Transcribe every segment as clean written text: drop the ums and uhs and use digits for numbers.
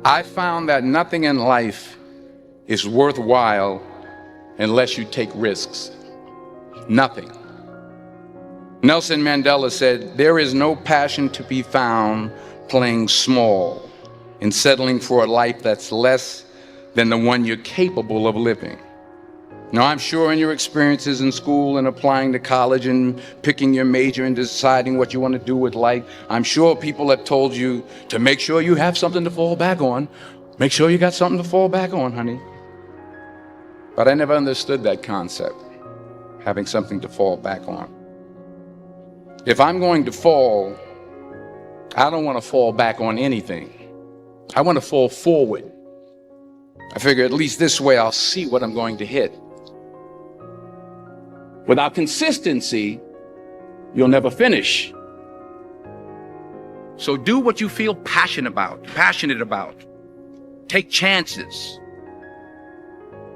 I found that nothing in life is worthwhile unless you take risks. Nothing. Nelson Mandela said, "There is no passion to be found playing small and settling for a life that's less than the one you're capable of living." Now, I'm sure in your experiences in school and applying to college and picking your major and deciding what you want to do with life, I'm sure people have told you to make sure you have something to fall back on. Make sure you got something to fall back on, honey. But I never understood that concept, having something to fall back on. If I'm going to fall, I don't want to fall back on anything. I want to fall forward. I figure at least this way I'll see what I'm going to hit. Without consistency, you'll never finish. So do what you feel passionate about. Take chances.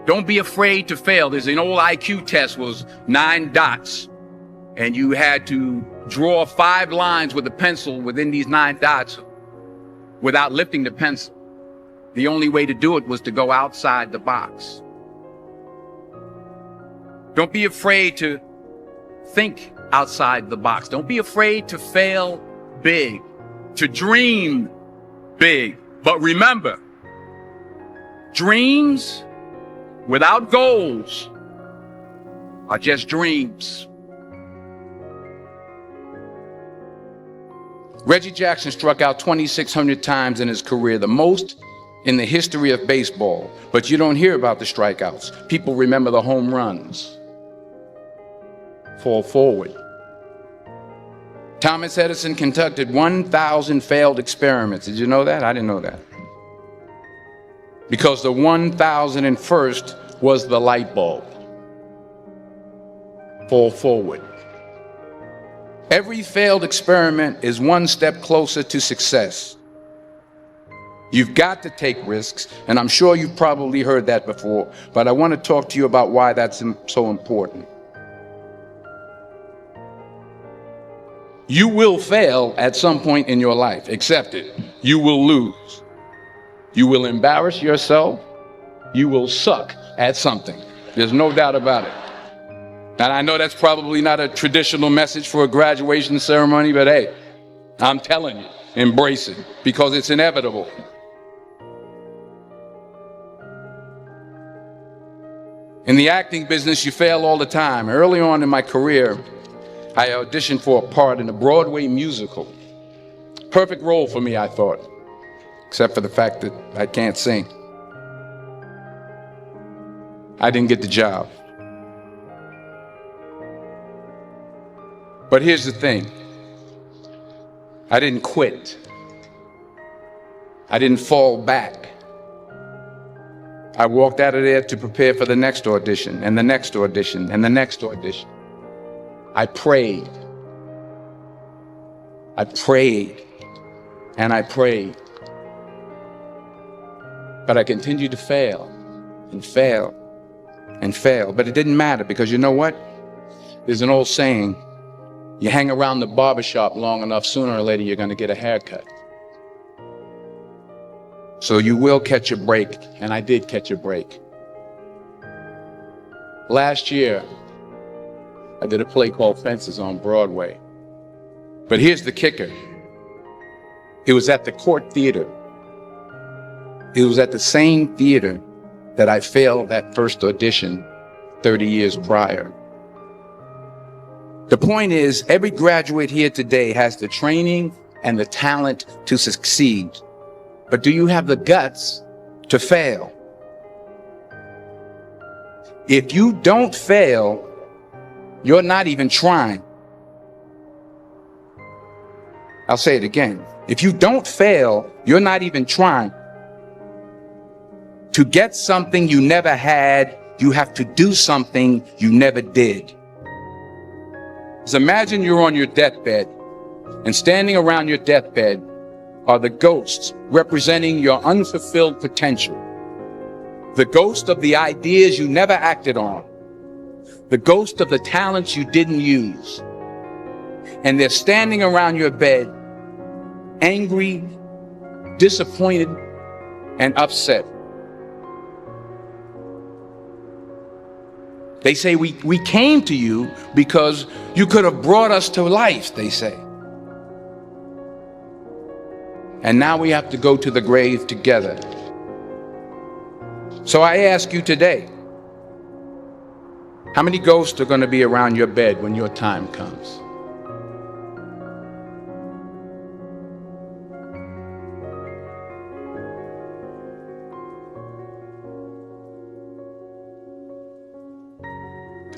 Don't be afraid to fail. There's an old IQ test, was 9 dots, and you had to draw 5 lines with a pencil within these 9 dots without lifting the pencil. The only way to do it was to go outside the box. Don't be afraid to think outside the box. Don't be afraid to fail big, to dream big. But remember, dreams without goals are just dreams. Reggie Jackson struck out 2,600 times in his career, the most in the history of baseball. But you don't hear about the strikeouts. People remember the home runs. Fall forward. Thomas Edison conducted 1,000 failed experiments. Did you know that? I didn't know that. Because the 1,001st was the light bulb. Fall forward. Every failed experiment is one step closer to success. You've got to take risks, and I'm sure you've probably heard that before, but I want to talk to you about why that's so important. You will fail at some point in your life. Accept it. You will lose. You will embarrass yourself. You will suck at something. There's no doubt about it. And I know that's probably not a traditional message for a graduation ceremony, but hey, I'm telling you, embrace it because it's inevitable. In the acting business, you fail all the time. Early on in my career, I auditioned for a part in a Broadway musical. Perfect role for me, I thought, except for the fact that I can't sing. I didn't get the job. But here's the thing. I didn't quit. I didn't fall back. I walked out of there to prepare for the next audition, and the next audition, and the next audition. I prayed. I prayed. And I prayed. But I continued to fail and fail and fail. But it didn't matter because you know what? There's an old saying, you hang around the barbershop long enough, sooner or later you're going to get a haircut. So you will catch a break, and I did catch a break. Last year, I did a play called Fences on Broadway. But here's the kicker. It was at the Court Theater. It was at the same theater that I failed that first audition 30 years prior. The point is, every graduate here today has the training and the talent to succeed. But do you have the guts to fail? If you don't fail, you're not even trying. I'll say it again. If you don't fail, you're not even trying. To get something you never had, you have to do something you never did. So imagine you're on your deathbed, and standing around your deathbed are the ghosts representing your unfulfilled potential. The ghost of the ideas you never acted on. The ghost of the talents you didn't use. And they're standing around your bed, angry, disappointed, and upset. They say, we came to you because you could have brought us to life, they say. And now we have to go to the grave together. So I ask you today, how many ghosts are going to be around your bed when your time comes?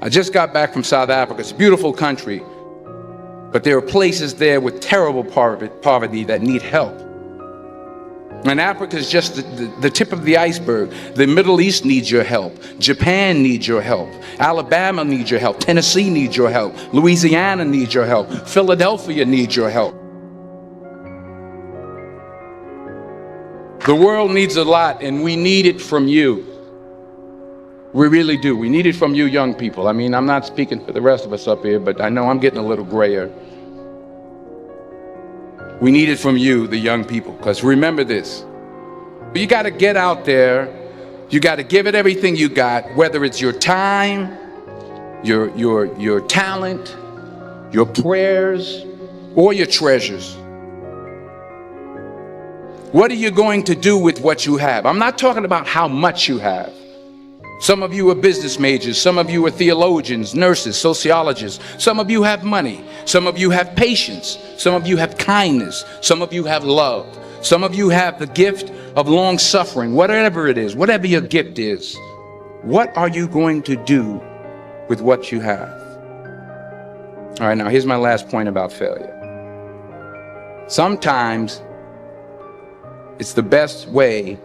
I just got back from South Africa. It's a beautiful country, but there are places there with terrible poverty that need help. And Africa is just the tip of the iceberg. The Middle East needs your help. Japan needs your help. Alabama needs your help. Tennessee needs your help. Louisiana needs your help. Philadelphia needs your help. The world needs a lot, and we need it from you. We really do. We need it from you young people. I mean, I'm not speaking for the rest of us up here, but I know I'm getting a little grayer. We need it from you, the young people, because remember this. You got to get out there. You got to give it everything you got, whether it's your time, your talent, your prayers, or your treasures. What are you going to do with what you have? I'm not talking about how much you have. Some of you are business majors. Some of you are theologians, nurses, sociologists. Some of you have money. Some of you have patience. Some of you have kindness. Some of you have love. Some of you have the gift of long suffering. Whatever it is, whatever your gift is, what are you going to do with what you have? All right, now here's my last point about failure. Sometimes it's the best way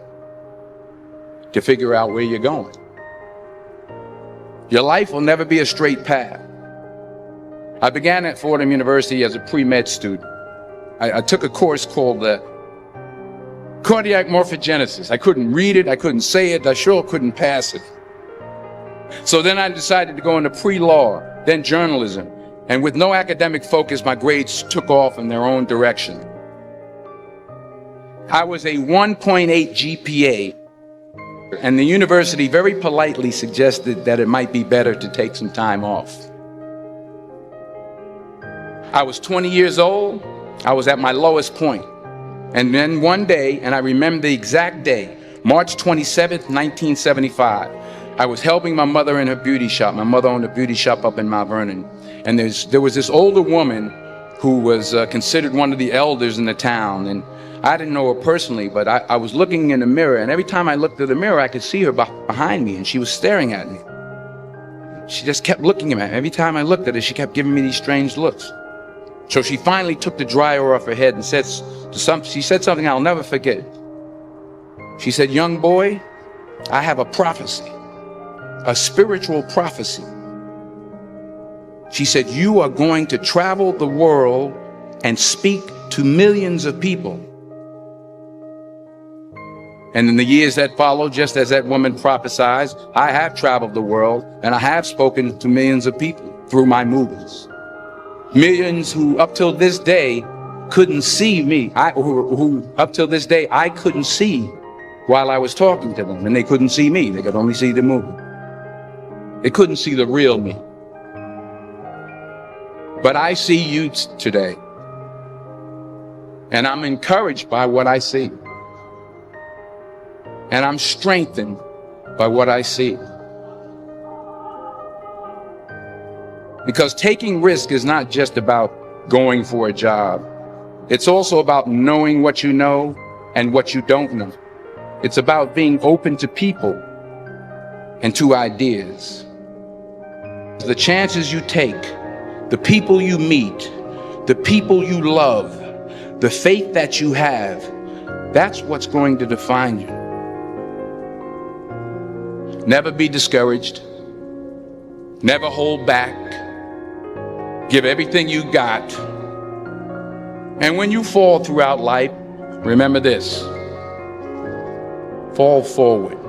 to figure out where you're going. Your life will never be a straight path. I began at Fordham University as a pre-med student. I took a course called cardiac morphogenesis. I couldn't read it, I couldn't say it, I sure couldn't pass it. So then I decided to go into pre-law, then journalism. And with no academic focus, my grades took off in their own direction. I was a 1.8 GPA. And the university very politely suggested that it might be better to take some time off. I was 20 years old. I was at my lowest point. And then one day, and I remember the exact day, March 27th, 1975, I was helping my mother in her beauty shop. My mother owned a beauty shop up in Mount Vernon. And there was this older woman who was considered one of the elders in the town. And I didn't know her personally, but I was looking in the mirror, and every time I looked at the mirror, I could see her behind me, and she was staring at me. She just kept looking at me. Every time I looked at her, she kept giving me these strange looks. So she finally took the dryer off her head and she said something I'll never forget. She said, "Young boy, I have a prophecy, a spiritual prophecy." She said, "You are going to travel the world and speak to millions of people." And in the years that followed, just as that woman prophesied, I have traveled the world and I have spoken to millions of people through my movies. Millions who up till this day couldn't see me, who up till this day I couldn't see while I was talking to them, and they couldn't see me. They could only see the movie. They couldn't see the real me. But I see you today, and I'm encouraged by what I see. And I'm strengthened by what I see. Because taking risk is not just about going for a job. It's also about knowing what you know and what you don't know. It's about being open to people and to ideas. The chances you take, the people you meet, the people you love, the faith that you have, that's what's going to define you. Never be discouraged. Never hold back. Give everything you got. And when you fall throughout life, remember this: fall forward.